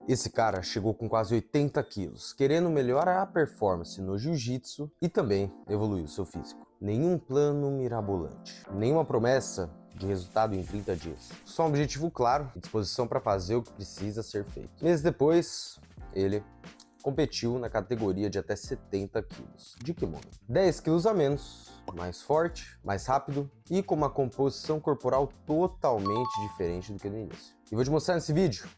Esse cara chegou com quase 80 quilos, querendo melhorar a performance no jiu-jitsu e também evoluir o seu físico. Nenhum plano mirabolante, nenhuma promessa de resultado em 30 dias. Só um objetivo claro e disposição para fazer o que precisa ser feito. Meses depois, ele competiu na categoria de até 70 quilos de kimono. 10 quilos a menos, mais forte, mais rápido e com uma composição corporal totalmente diferente do que no início. E vou te mostrar nesse vídeo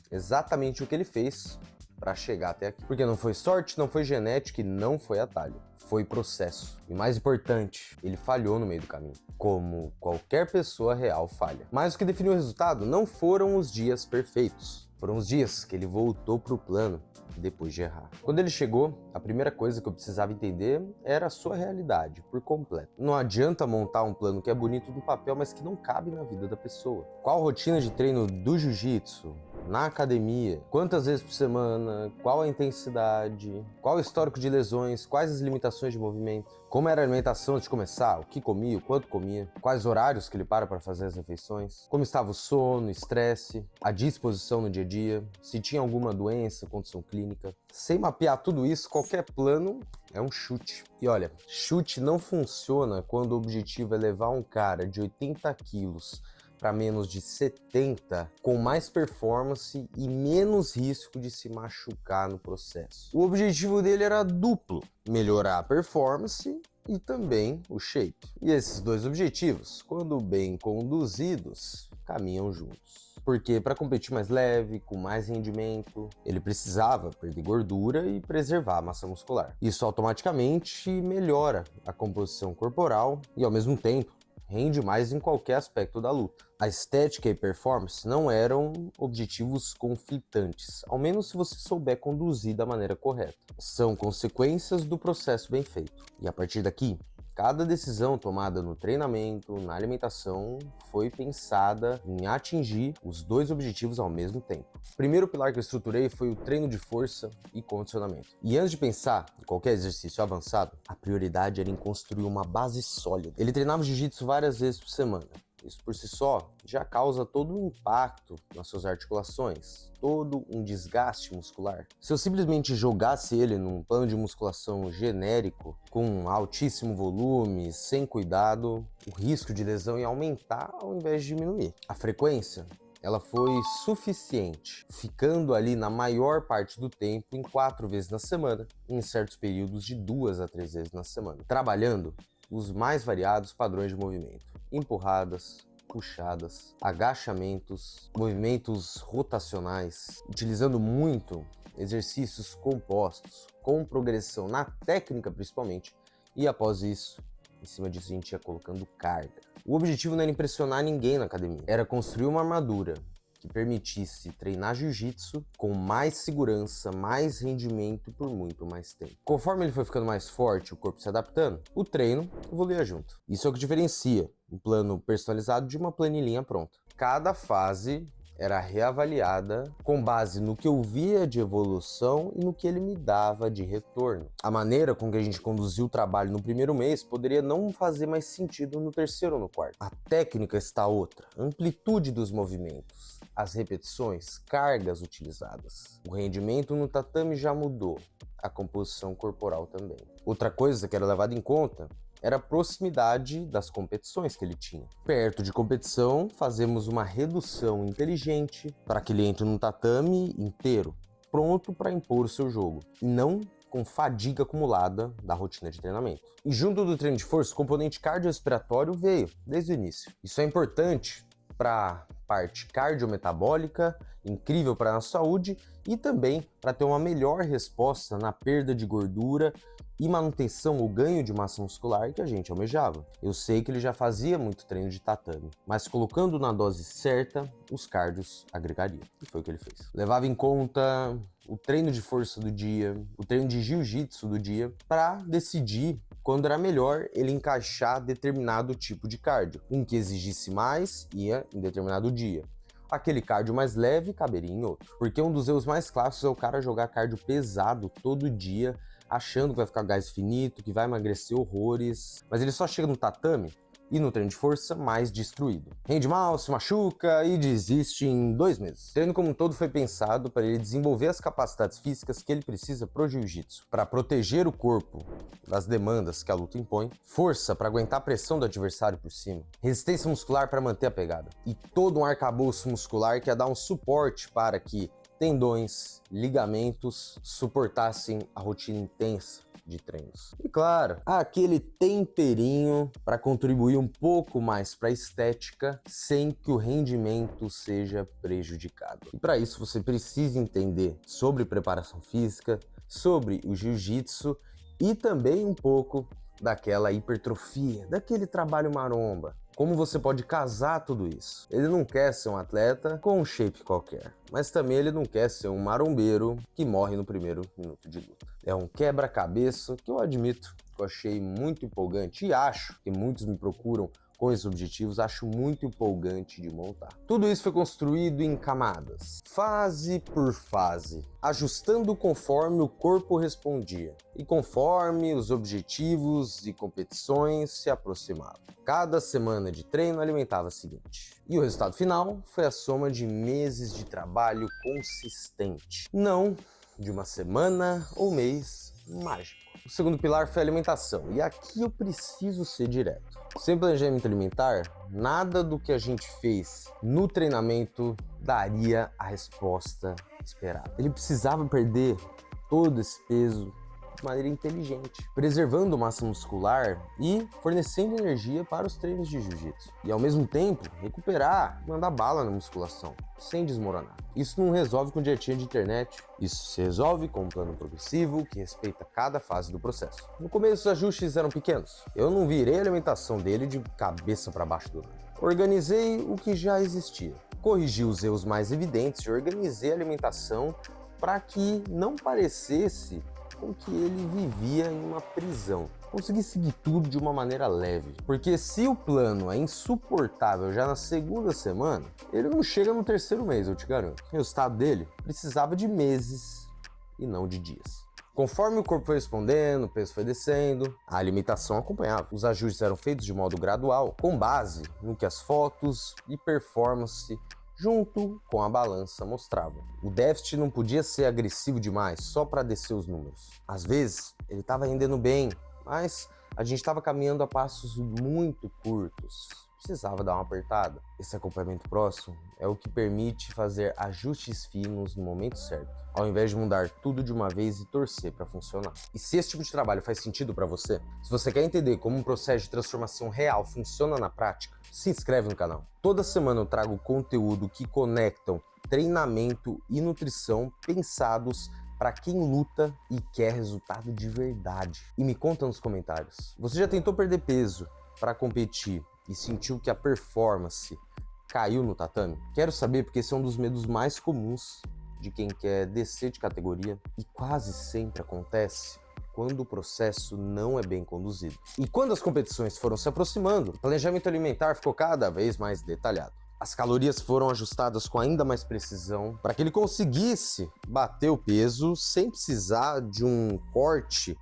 exatamente o que ele fez para chegar até aqui. Porque não foi sorte, não foi genética e não foi atalho. Foi processo. E mais importante, ele falhou no meio do caminho. Como qualquer pessoa real falha. Mas o que definiu o resultado não foram os dias perfeitos. Foram os dias que ele voltou pro plano depois de errar. Quando ele chegou, a primeira coisa que eu precisava entender era a sua realidade, por completo. Não adianta montar um plano que é bonito no papel, mas que não cabe na vida da pessoa. Qual a rotina de treino do jiu-jitsu? Na academia, quantas vezes por semana, qual a intensidade, qual o histórico de lesões, quais as limitações de movimento, como era a alimentação antes de começar, o que comia, o quanto comia, quais horários que ele para fazer as refeições, como estava o sono, estresse, a disposição no dia a dia, se tinha alguma doença, condição clínica. Sem mapear tudo isso, qualquer plano é um chute. E olha, chute não funciona quando o objetivo é levar um cara de 80 quilos para menos de 70, com mais performance e menos risco de se machucar no processo. O objetivo dele era duplo: melhorar a performance e também o shape. E esses dois objetivos, quando bem conduzidos, caminham juntos. Porque para competir mais leve, com mais rendimento, ele precisava perder gordura e preservar a massa muscular. Isso automaticamente melhora a composição corporal e, ao mesmo tempo, rende mais em qualquer aspecto da luta. A estética e performance não eram objetivos conflitantes, ao menos se você souber conduzir da maneira correta. São consequências do processo bem feito. E a partir daqui, cada decisão tomada no treinamento, na alimentação, foi pensada em atingir os dois objetivos ao mesmo tempo. O primeiro pilar que eu estruturei foi o treino de força e condicionamento. E antes de pensar em qualquer exercício avançado, a prioridade era em construir uma base sólida. Ele treinava jiu-jitsu várias vezes por semana. Isso por si só já causa todo um impacto nas suas articulações, todo um desgaste muscular. Se eu simplesmente jogasse ele num plano de musculação genérico, com altíssimo volume, sem cuidado, o risco de lesão ia aumentar ao invés de diminuir. A frequência, ela foi suficiente, ficando ali na maior parte do tempo em 4 vezes na semana, em certos períodos de 2 a 3 vezes na semana, trabalhando os mais variados padrões de movimento: empurradas, puxadas, agachamentos, movimentos rotacionais, utilizando muito exercícios compostos, com progressão na técnica principalmente, e após isso, em cima disso a gente ia colocando carga. O objetivo não era impressionar ninguém na academia, era construir uma armadura que permitisse treinar jiu-jitsu com mais segurança, mais rendimento por muito mais tempo. Conforme ele foi ficando mais forte, o corpo se adaptando, o treino evoluía junto. Isso é o que diferencia um plano personalizado de uma planilhinha pronta. Cada fase era reavaliada com base no que eu via de evolução e no que ele me dava de retorno. A maneira com que a gente conduziu o trabalho no primeiro mês poderia não fazer mais sentido no terceiro ou no quarto. A técnica está outra, a amplitude dos movimentos, as repetições, cargas utilizadas. O rendimento no tatame já mudou, a composição corporal também. Outra coisa que era levada em conta era a proximidade das competições que ele tinha. Perto de competição, fazemos uma redução inteligente para que ele entre num tatame inteiro, pronto para impor o seu jogo, e não com fadiga acumulada da rotina de treinamento. E junto do treino de força, o componente cardiorrespiratório veio desde o início. Isso é importante para parte cardiometabólica, incrível para a nossa saúde, e também para ter uma melhor resposta na perda de gordura e manutenção ou ganho de massa muscular que a gente almejava. Eu sei que ele já fazia muito treino de tatame, mas colocando na dose certa, os cardios agregariam. E foi o que ele fez. Levava em conta o treino de força do dia, o treino de jiu-jitsu do dia, para decidir quando era melhor ele encaixar determinado tipo de cardio. Um que exigisse mais ia em determinado dia. Aquele cardio mais leve caberia em outro. Porque um dos erros mais clássicos é o cara jogar cardio pesado todo dia, achando que vai ficar gás finito, que vai emagrecer horrores. Mas ele só chega no tatame e no treino de força, mais destruído. Rende mal, se machuca e desiste em 2 meses. O treino como um todo foi pensado para ele desenvolver as capacidades físicas que ele precisa pro jiu-jitsu, para proteger o corpo das demandas que a luta impõe, força para aguentar a pressão do adversário por cima, resistência muscular para manter a pegada, e todo um arcabouço muscular que ia dar um suporte para que tendões, ligamentos suportassem a rotina intensa de treinos. E claro, aquele temperinho para contribuir um pouco mais para a estética sem que o rendimento seja prejudicado. E para isso você precisa entender sobre preparação física, sobre o jiu-jitsu e também um pouco daquela hipertrofia, daquele trabalho maromba. Como você pode casar tudo isso? Ele não quer ser um atleta com um shape qualquer, mas também ele não quer ser um marombeiro que morre no primeiro minuto de luta. É um quebra-cabeça que eu admito que eu achei muito empolgante e acho que muitos me procuram com esses objetivos, acho muito empolgante de montar. Tudo isso foi construído em camadas, fase por fase, ajustando conforme o corpo respondia e conforme os objetivos e competições se aproximavam. Cada semana de treino alimentava a seguinte. E o resultado final foi a soma de meses de trabalho consistente, não de uma semana ou mês mágico. O segundo pilar foi a alimentação, e aqui eu preciso ser direto. Sem planejamento alimentar, nada do que a gente fez no treinamento daria a resposta esperada. Ele precisava perder todo esse peso de maneira inteligente, preservando massa muscular e fornecendo energia para os treinos de jiu-jitsu. E ao mesmo tempo, recuperar, mandar bala na musculação, sem desmoronar. Isso não resolve com dietinha de internet, isso se resolve com um plano progressivo que respeita cada fase do processo. No começo os ajustes eram pequenos, eu não virei a alimentação dele de cabeça para baixo do nada. Organizei o que já existia, corrigi os erros mais evidentes e organizei a alimentação para que não parecesse com que ele vivia em uma prisão. Consegui seguir tudo de uma maneira leve, porque se o plano é insuportável já na segunda semana, ele não chega no terceiro mês, eu te garanto. O resultado dele precisava de meses e não de dias. Conforme o corpo foi respondendo, o peso foi descendo, a alimentação acompanhava. Os ajustes eram feitos de modo gradual, com base no que as fotos e performance junto com a balança mostravam. O déficit não podia ser agressivo demais só para descer os números. Às vezes, ele estava rendendo bem, mas a gente estava caminhando a passos muito curtos. Precisava dar uma apertada. Esse acompanhamento próximo é o que permite fazer ajustes finos no momento certo, ao invés de mudar tudo de uma vez e torcer para funcionar. E se esse tipo de trabalho faz sentido para você, se você quer entender como um processo de transformação real funciona na prática, se inscreve no canal. Toda semana eu trago conteúdo que conectam treinamento e nutrição pensados para quem luta e quer resultado de verdade. E me conta nos comentários, você já tentou perder peso para competir e sentiu que a performance caiu no tatame? Quero saber, porque esse é um dos medos mais comuns de quem quer descer de categoria e quase sempre acontece quando o processo não é bem conduzido. E quando as competições foram se aproximando, o planejamento alimentar ficou cada vez mais detalhado. As calorias foram ajustadas com ainda mais precisão para que ele conseguisse bater o peso sem precisar de um corte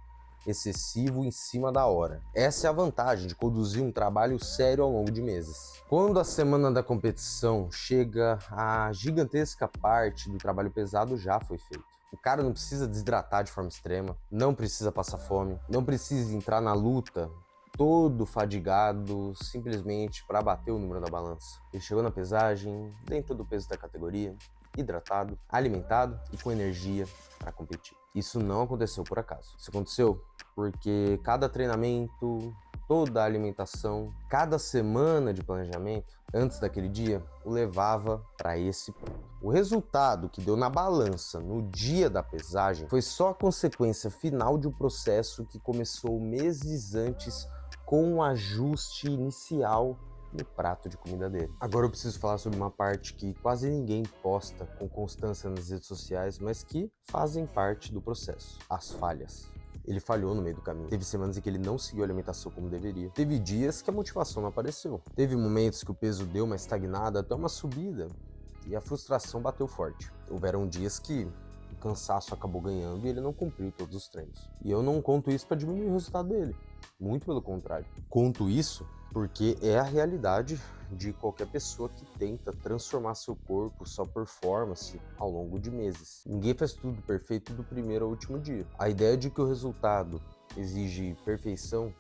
excessivo em cima da hora. Essa é a vantagem de conduzir um trabalho sério ao longo de meses. Quando a semana da competição chega, a gigantesca parte do trabalho pesado já foi feito. O cara não precisa desidratar de forma extrema, não precisa passar fome, não precisa entrar na luta todo fadigado simplesmente para bater o número da balança. Ele chegou na pesagem, dentro do peso da categoria, hidratado, alimentado e com energia para competir. Isso não aconteceu por acaso. Isso aconteceu porque cada treinamento, toda a alimentação, cada semana de planejamento, antes daquele dia, o levava para esse ponto. O resultado que deu na balança no dia da pesagem foi só a consequência final de um processo que começou meses antes com um ajuste inicial no prato de comida dele. Agora eu preciso falar sobre uma parte que quase ninguém posta com constância nas redes sociais, mas que fazem parte do processo: as falhas. Ele falhou no meio do caminho. Teve semanas em que ele não seguiu a alimentação como deveria. Teve dias que a motivação não apareceu. Teve momentos que o peso deu uma estagnada até uma subida e a frustração bateu forte. Houveram dias que o cansaço acabou ganhando e ele não cumpriu todos os treinos. E eu não conto isso para diminuir o resultado dele. Muito pelo contrário. Conto isso porque é a realidade de qualquer pessoa que tenta transformar seu corpo, sua performance ao longo de meses. Ninguém faz tudo perfeito do primeiro ao último dia. A ideia de que o resultado exige perfeição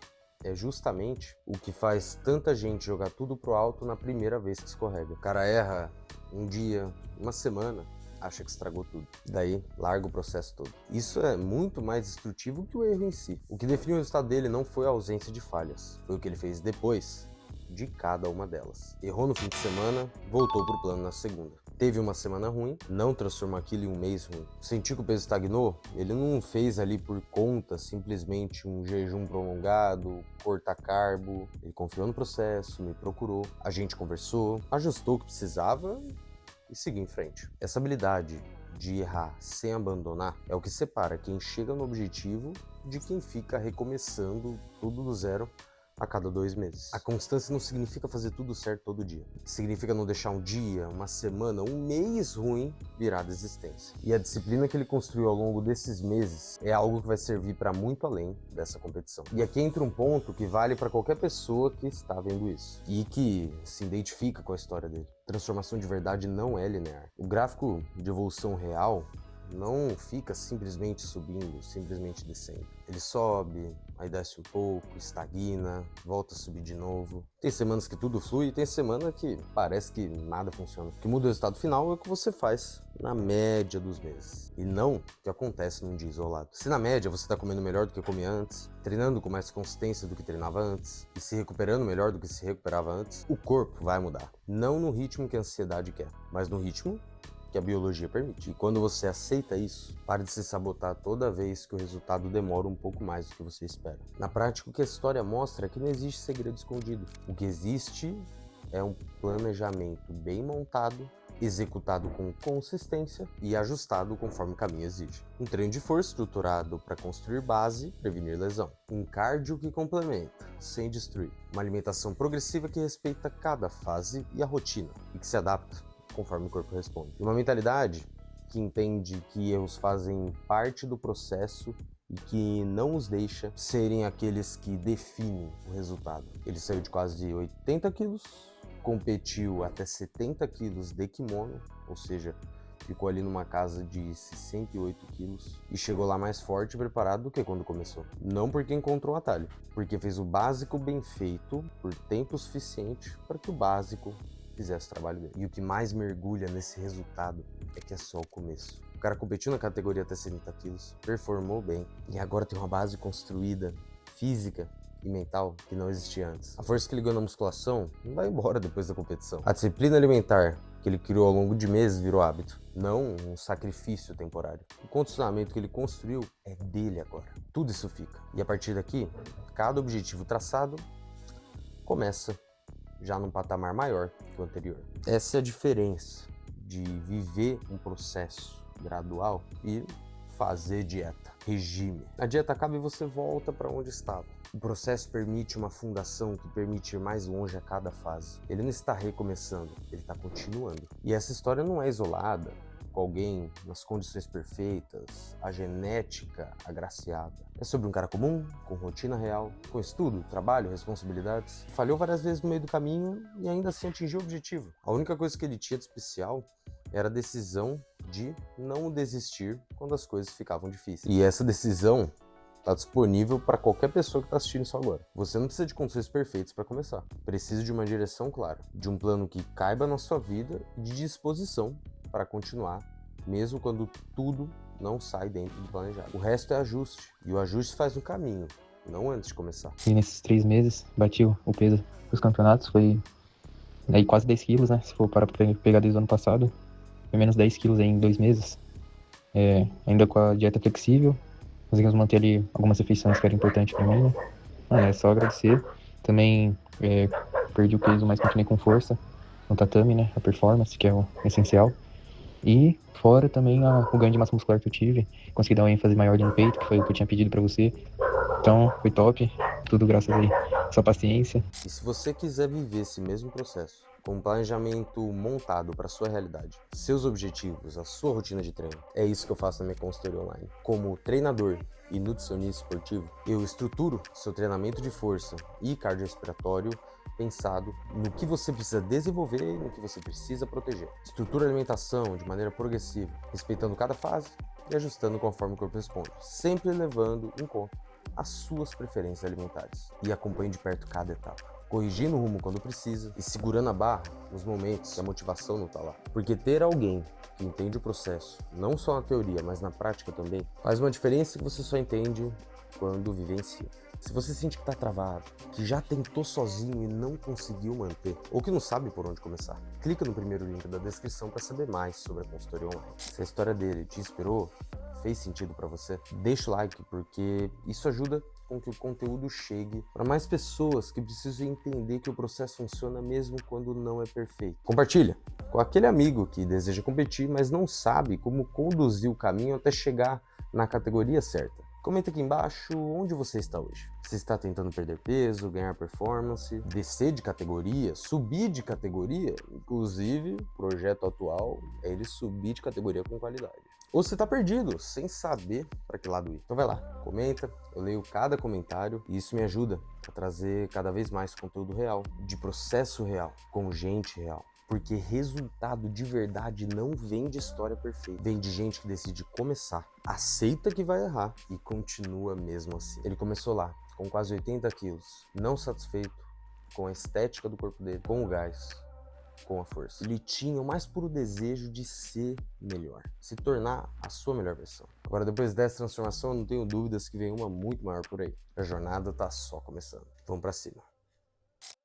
é justamente o que faz tanta gente jogar tudo pro alto na primeira vez que escorrega. O cara erra um dia, uma semana, acha que estragou tudo. Daí, larga o processo todo. Isso é muito mais destrutivo que o erro em si. O que definiu o resultado dele não foi a ausência de falhas, foi o que ele fez depois de cada uma delas. Errou no fim de semana, voltou pro plano na segunda. Teve uma semana ruim, não transformou aquilo em um mês ruim. Sentiu que o peso estagnou? Ele não fez ali por conta simplesmente um jejum prolongado, cortar carbo. Ele confiou no processo, me procurou, a gente conversou, ajustou o que precisava e seguiu em frente. Essa habilidade de errar sem abandonar é o que separa quem chega no objetivo de quem fica recomeçando tudo do zero a cada 2 meses. A constância não significa fazer tudo certo todo dia. Significa não deixar um dia, uma semana, um mês ruim virar desistência. E a disciplina que ele construiu ao longo desses meses é algo que vai servir para muito além dessa competição. E aqui entra um ponto que vale para qualquer pessoa que está vendo isso e que se identifica com a história dele. Transformação de verdade não é linear. O gráfico de evolução real não fica simplesmente subindo, simplesmente descendo. Ele sobe, aí desce um pouco, estagna, volta a subir de novo. Tem semanas que tudo flui e tem semana que parece que nada funciona. O que muda o resultado final é o que você faz na média dos meses e não o que acontece num dia isolado. Se na média você está comendo melhor do que comia antes, treinando com mais consistência do que treinava antes e se recuperando melhor do que se recuperava antes, o corpo vai mudar. Não no ritmo que a ansiedade quer, mas no ritmo que a biologia permite. E quando você aceita isso, pare de se sabotar toda vez que o resultado demora um pouco mais do que você espera. Na prática, o que a história mostra é que não existe segredo escondido. O que existe é um planejamento bem montado, executado com consistência e ajustado conforme o caminho exige. Um treino de força estruturado para construir base e prevenir lesão. Um cardio que complementa, sem destruir. Uma alimentação progressiva que respeita cada fase e a rotina e que se adapta conforme o corpo responde. E uma mentalidade que entende que erros fazem parte do processo e que não os deixa serem aqueles que definem o resultado. Ele saiu de quase 80 quilos, competiu até 70 quilos de kimono, ou seja, ficou ali numa casa de 68 quilos e chegou lá mais forte e preparado do que quando começou. Não porque encontrou um atalho, porque fez o básico bem feito por tempo suficiente para que o básico fizesse o trabalho dele. E o que mais mergulha nesse resultado é que é só o começo. O cara competiu na categoria até 70 quilos, performou bem e agora tem uma base construída, física e mental, que não existia antes. A força que ele ganhou na musculação não vai embora depois da competição. A disciplina alimentar que ele criou ao longo de meses virou hábito, não um sacrifício temporário. O condicionamento que ele construiu é dele agora. Tudo isso fica. E a partir daqui, cada objetivo traçado começa já num patamar maior que o anterior. Essa é a diferença de viver um processo gradual e fazer dieta, regime. A dieta acaba e você volta para onde estava. O processo permite uma fundação que permite ir mais longe a cada fase. Ele não está recomeçando, ele está continuando. E essa história não é isolada, com alguém nas condições perfeitas, a genética agraciada. É sobre um cara comum, com rotina real, com estudo, trabalho, responsabilidades. Falhou várias vezes no meio do caminho e ainda assim atingiu o objetivo. A única coisa que ele tinha de especial era a decisão de não desistir quando as coisas ficavam difíceis. E essa decisão está disponível para qualquer pessoa que está assistindo isso agora. Você não precisa de condições perfeitas para começar. Precisa de uma direção clara, de um plano que caiba na sua vida e de disposição para continuar, mesmo quando tudo não sai dentro do planejado. O resto é ajuste, e o ajuste faz no caminho, não antes de começar. E nesses 3 meses, bati o peso dos campeonatos, foi aí quase 10 quilos, né? Se for para pegar desde o ano passado, foi menos 10 quilos aí em 2 meses. Ainda com a dieta flexível, conseguimos manter ali algumas refeições que eram importantes para mim, né? É só agradecer. Também perdi o peso, mas continuei com força no tatame, né? A performance, que é o essencial. E fora também o ganho de massa muscular que eu tive, consegui dar uma ênfase maior ali no peito, que foi o que eu tinha pedido pra você. Então, foi top, tudo graças aí à sua paciência. E se você quiser viver esse mesmo processo, com um planejamento montado para sua realidade, seus objetivos, a sua rotina de treino, é isso que eu faço na minha consultoria online. Como treinador e nutricionista esportivo, eu estruturo seu treinamento de força e cardiorrespiratório pensado no que você precisa desenvolver e no que você precisa proteger. Estrutura a alimentação de maneira progressiva, respeitando cada fase e ajustando conforme o corpo responde, sempre levando em conta as suas preferências alimentares. E acompanhe de perto cada etapa, corrigindo o rumo quando precisa e segurando a barra nos momentos que a motivação não está lá. Porque ter alguém que entende o processo, não só na teoria, mas na prática também, faz uma diferença que você só entende quando vivencia. Se você sente que está travado, que já tentou sozinho e não conseguiu manter, ou que não sabe por onde começar, clica no primeiro link da descrição para saber mais sobre a consultoria online. Se a história dele te inspirou, fez sentido para você, deixa o like, porque isso ajuda com que o conteúdo chegue para mais pessoas que precisam entender que o processo funciona mesmo quando não é perfeito. Compartilha com aquele amigo que deseja competir, mas não sabe como conduzir o caminho até chegar na categoria certa. Comenta aqui embaixo onde você está hoje. Você está tentando perder peso, ganhar performance, descer de categoria, subir de categoria? Inclusive, o projeto atual é ele subir de categoria com qualidade. Ou você está perdido, sem saber para que lado ir. Então vai lá, comenta, eu leio cada comentário e isso me ajuda a trazer cada vez mais conteúdo real, de processo real, com gente real. Porque resultado de verdade não vem de história perfeita. Vem de gente que decide começar, aceita que vai errar e continua mesmo assim. Ele começou lá, com quase 80 quilos, não satisfeito com a estética do corpo dele, com o gás, com a força. Ele tinha o mais puro desejo de ser melhor, se tornar a sua melhor versão. Agora, depois dessa transformação, eu não tenho dúvidas que vem uma muito maior por aí. A jornada tá só começando. Vamos pra cima.